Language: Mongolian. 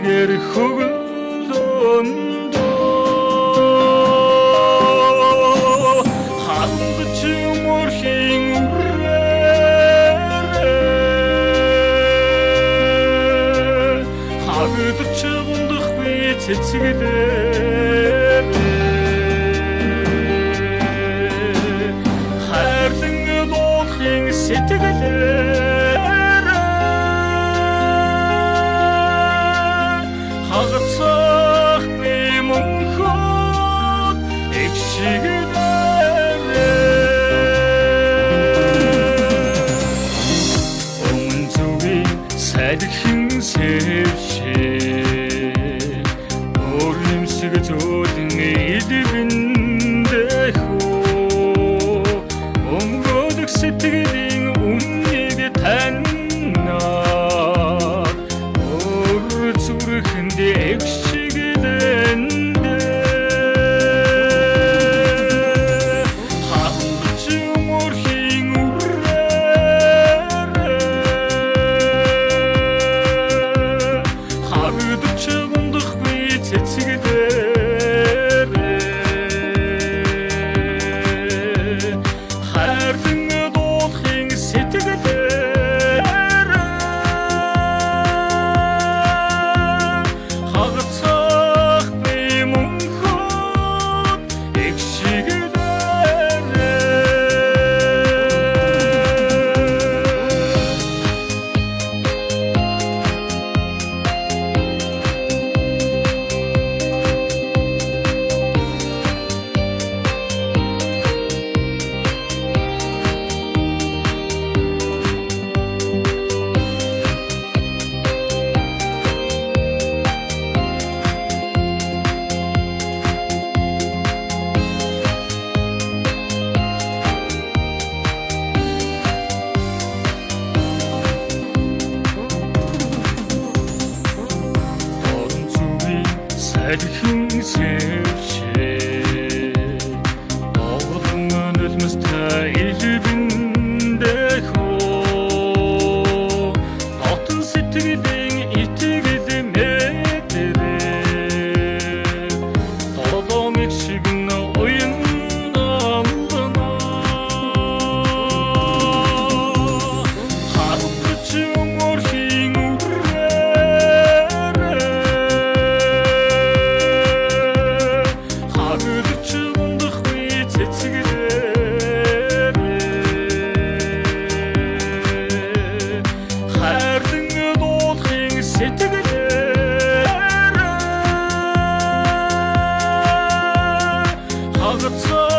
эгэр хөглөндөө хандж мөрхийн үрээр хагадч гундах би цэцгэлээр хайрлан дуудахын сэтгэлээр хагацах би мөнхөд эгшигдээр өмнө зүгийн салхин сэвшээ өөрөмсөг зөөлөн илгэндэх өмгөөлөх сэтгэлийн үннийг таньнаа өөр зүрхэнд эгшигдэнэ хандж мөрхийн үрээр хагадч гундах би цэцгэлээр хайрлан дуудахын сэтгэлээр хагацах би мөнхөд эгшигдээр салхин сэвшээ оглон нулимстай илгэндэх дотн сэтгэлийн итгэл мэдэрээ толгомыг шигэн уян амнаа хатгач мөрхийн хагадч гундах би цэцгэлээр хайрлан дуудахын сэтгэлээр хагацаа